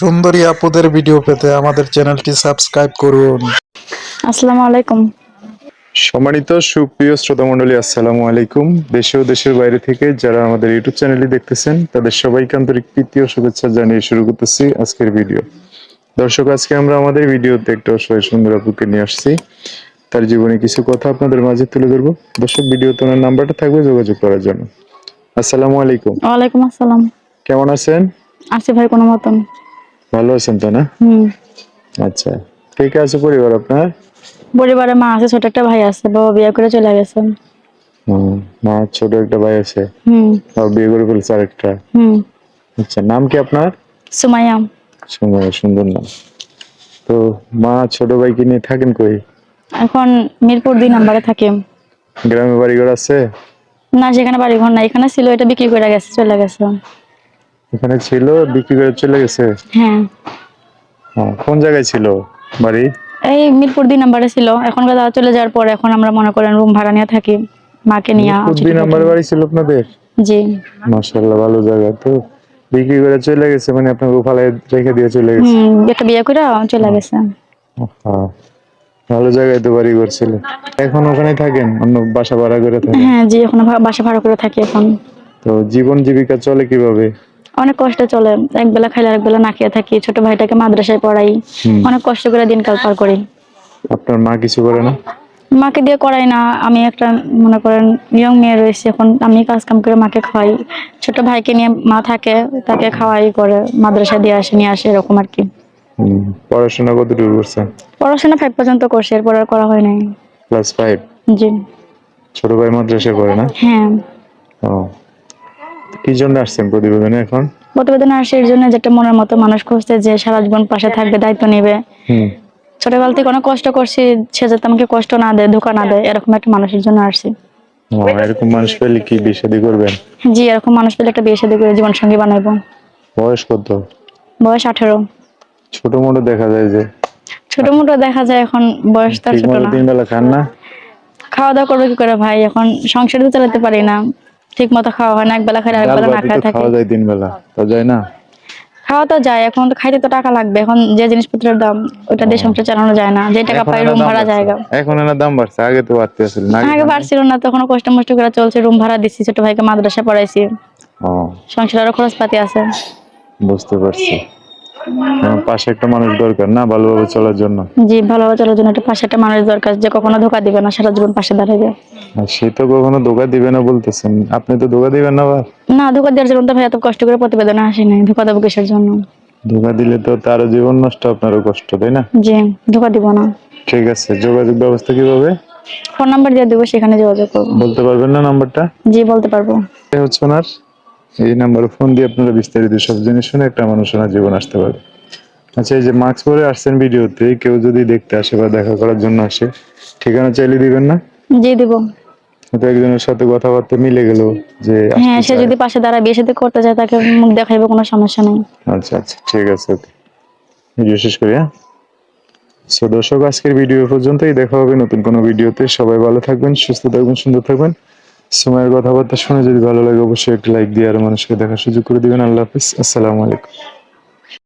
সুন্দরী আপুদের ভিডিও পেতে আমাদের চ্যানেলটি সাবস্ক্রাইব করুন। আসসালামু আলাইকুম। সম্মানিত সুপ্রিয় শ্রোতা মণ্ডলী, আসসালামু আলাইকুম। দেশে ও দেশের বাইরে থেকে যারা আমাদের ইউটিউব চ্যানেলটি দেখতেছেন তাদের সবাইকে আন্তরিক প্রীতি ও শুভেচ্ছা জানিয়ে শুরু করতেছি আজকের ভিডিও। দর্শক, আজকে আমরা আমাদের ভিডিওতে একটা অসহায় সুন্দর আপুকে নিয়ে আসছি। তার জীবনে কিছু কথা আপনাদের মাঝে তুলে ধরবো। দর্শক, ভিডিওতে ওনার নাম্বারটা থাকবে যোগাযোগ করার জন্য। আসসালামু আলাইকুম। ওয়ালাইকুম আসসালাম। কেমন আছেন? আছি ভাই কোনো মতন। ভালো আছেন তো না? আচ্ছা, কে কে আছে পরিবার আপনার? পরিবারে মা আছে, ছোট একটা ভাই আছে, বাবা বিয়ে করে চলে গেছে। মা, ছোট একটা ভাই আছে, হুম তাও বিয়ে করে ফেলছে আরেকটা। হুম আচ্ছা, নাম কি আপনার? সুমাইয়া। সুন্দর, সুন্দর নাম। তো মা ছোট ভাইকে নিয়ে থাকেন কই? এখন মিরপুর 2 নম্বরে থাকি। গ্রামে বাড়িঘর আছে? না, সেখানে বাড়ি ঘর না, এখানে ছিল, এটা বিক্রি করে গেছে, চলে গেছে। এখানে ছিল, বিক্রি করে চলে গেছে? হ্যাঁ, কোন জায়গায় ছিল বাড়ি? এই মিরপুর 2 নম্বরে ছিল। এখন দাদা চলে যাওয়ার পর এখন আমরা মনে করেন রুম ভাড়া নিয়ে থাকি, মাকে নিয়ে। 2 নম্বর বাড়ি ছিল আপনাদের? জি। মাশাআল্লাহ, ভালো জায়গা তো। বিক্রি করে চলে গেছে মানে আপনার গোপালে রেখে দিয়ে চলে গেছে? একটা বিয়ে করে চলে গেছে। হ্যাঁ, ভালো জায়গায় তো বাড়ি করছিল। এখন ওখানে থাকেন, অন্য বাসা ভাড়া করে থাকেন? হ্যাঁ জি, এখন বাসা ভাড়া করে থাকি এখন। তো জীবন জীবিকা চলে কিভাবে? অনেক কষ্ট চলে, একবেলা খাইলে আরেকবেলা না খেয়ে থাকি। ছোট ভাইটাকে মাদ্রাসায় পড়াই, অনেক কষ্ট করে দিনকাল পার করি। আপনার মা কিছু করে না? মাকে দিয়ে করাই না, আমি একটা মনে করেন ইয়ং মেয়ে রয়েছে, এখন আমি কাজ কাম করে মাকে খাওয়াই। ছোট ভাইকে নিয়ে মা থাকে, তাকে খাওয়াই করে, মাদ্রাসায় দিয়ে আসে নিয়ে আসে, এরকম আর কি। পড়াশোনা কতটুকু করছেন? পড়াশোনা 5 পর্যন্ত করছি, এরপর আর করা হয় নাই। ক্লাস 5? জি। ছোট ভাই মাদ্রাসায় পড়ে না? হ্যাঁ। ও, কি জন্য আসছেন প্রতিবেদনে এখন? প্রতিবেদন আসে এর জন্য, যেটা মনের মতো মানুষ খুঁজতে, যে সারা জীবন পাশে থাকবে, দায়িত্ব নেবে। ছোটবেলা থেকে অনেক কষ্ট করছি, সে যাতে আমাকে কষ্ট না দেয়, ধোকা না দেয়, এরকম একটা মানুষের জন্য আসছি। এরকম মানুষ পেলে কি বিয়ে শাদী করবেন? জি, এরকম মানুষ পেলে একটা বিয়ে শাদী করে জীবন সঙ্গী বানাইবো। বয়স কত? বয়স 18। ছোট মোটো দেখা যায় যে। ছোট মোটো দেখা যায়, এখন বয়স তার ছোট না। 3 বেলা খান না? খাওয়া দাওয়া করবে কি করে ভাই, এখন সংসার তো চালাতে পারি না, ঠিক মতো খাওয়া হয় না, একবেলা খাই আরেকবেলা না খায় থাকে। খাওয়া যায় 3 বেলা, তো যায় না? খাওয়া তো যায়, এখন তো খাইতে তো টাকা লাগবে, এখন যে জিনিসপত্রের দাম, ওটা দিয়ে সংসার চালানো যায় না। যে টাকা পাই রুম ভাড়া জায়গা। এখন না দাম বাড়ছে, আগে তো বাড়তে আসলে না? আগে বাড়ছিল না, তখন কষ্ট মষ্ট করে চলছে, রুম ভাড়া দিচ্ছি, ছোট ভাইকে মাদ্রাসা পড়াইছি, সংসারেরও খরচপাতি আছে। বুঝতে পারছি। পাশে একটা মানুষ দরকার না ভালোভাবে চলার জন্য? জি, ভালোভাবে চলার জন্য একটা পাশে একটা মানুষ দরকার, যে কখনো ধোকা দিবে না, সারা জীবন পাশে দাঁড়াবে। সে তো কখনো ধোকা দিবে না বলতেছেন, আপনি তো ধোকা দিবেন না? না, ধোকা দেওয়ার জন্য তো ভাই এত কষ্ট করে প্রতিবেদনে আসি নাই, ধোকা দেবো কিসের জন্য? ধোকা দিলে তো তারও জীবন নষ্ট, আপনারও কষ্ট, তাই না? জি, ধোকা দিব না। ঠিক আছে, যোগাযোগ ব্যবস্থা কিভাবে? ফোন নাম্বার দিয়ে দেবো, সেখানে যোগাযোগ করবো। বলতে পারবেন না নাম্বারটা? জি, বলতে পারবো। হচ্ছে ওনার এই নাম্বারে ফোন দিয়ে আপনারা বিস্তারিত সব জিনিস শুনে একটা মানুষ ওনার জীবন আসতে পারে। আচ্ছা, এই যে মাস্ক পরে আসছেন ভিডিওতে, কেউ যদি দেখতে আসে বা দেখা করার জন্য আসে, ঠিকানা চাইলে দিবেন না? জি, দিব। হয়তো একজনের সাথে কথাবার্তা মিলে গেল যে হ্যাঁ, সে যদি পাশে দাঁড়ায়, বিয়ে শাদী করতে চায়, তাকে মুখ দেখাইবো, কোনো সমস্যা নেই। আচ্ছা আচ্ছা, ঠিক আছে, ভিডিও শেষ করি। সো দর্শক, আজকের ভিডিও পর্যন্তই, দেখা হবে নতুন কোনো ভিডিওতে। সবাই ভালো থাকবেন, সুস্থ থাকবেন, সুন্দর থাকবেন। সময়ের কথাবার্তা শুনে যদি ভালো লাগে, অবশ্যই একটা লাইক দিয়ে আরো মানুষকে দেখার সুযোগ করে দিবেন। আল্লাহ হাফিজ, আসসালামু আলাইকুম।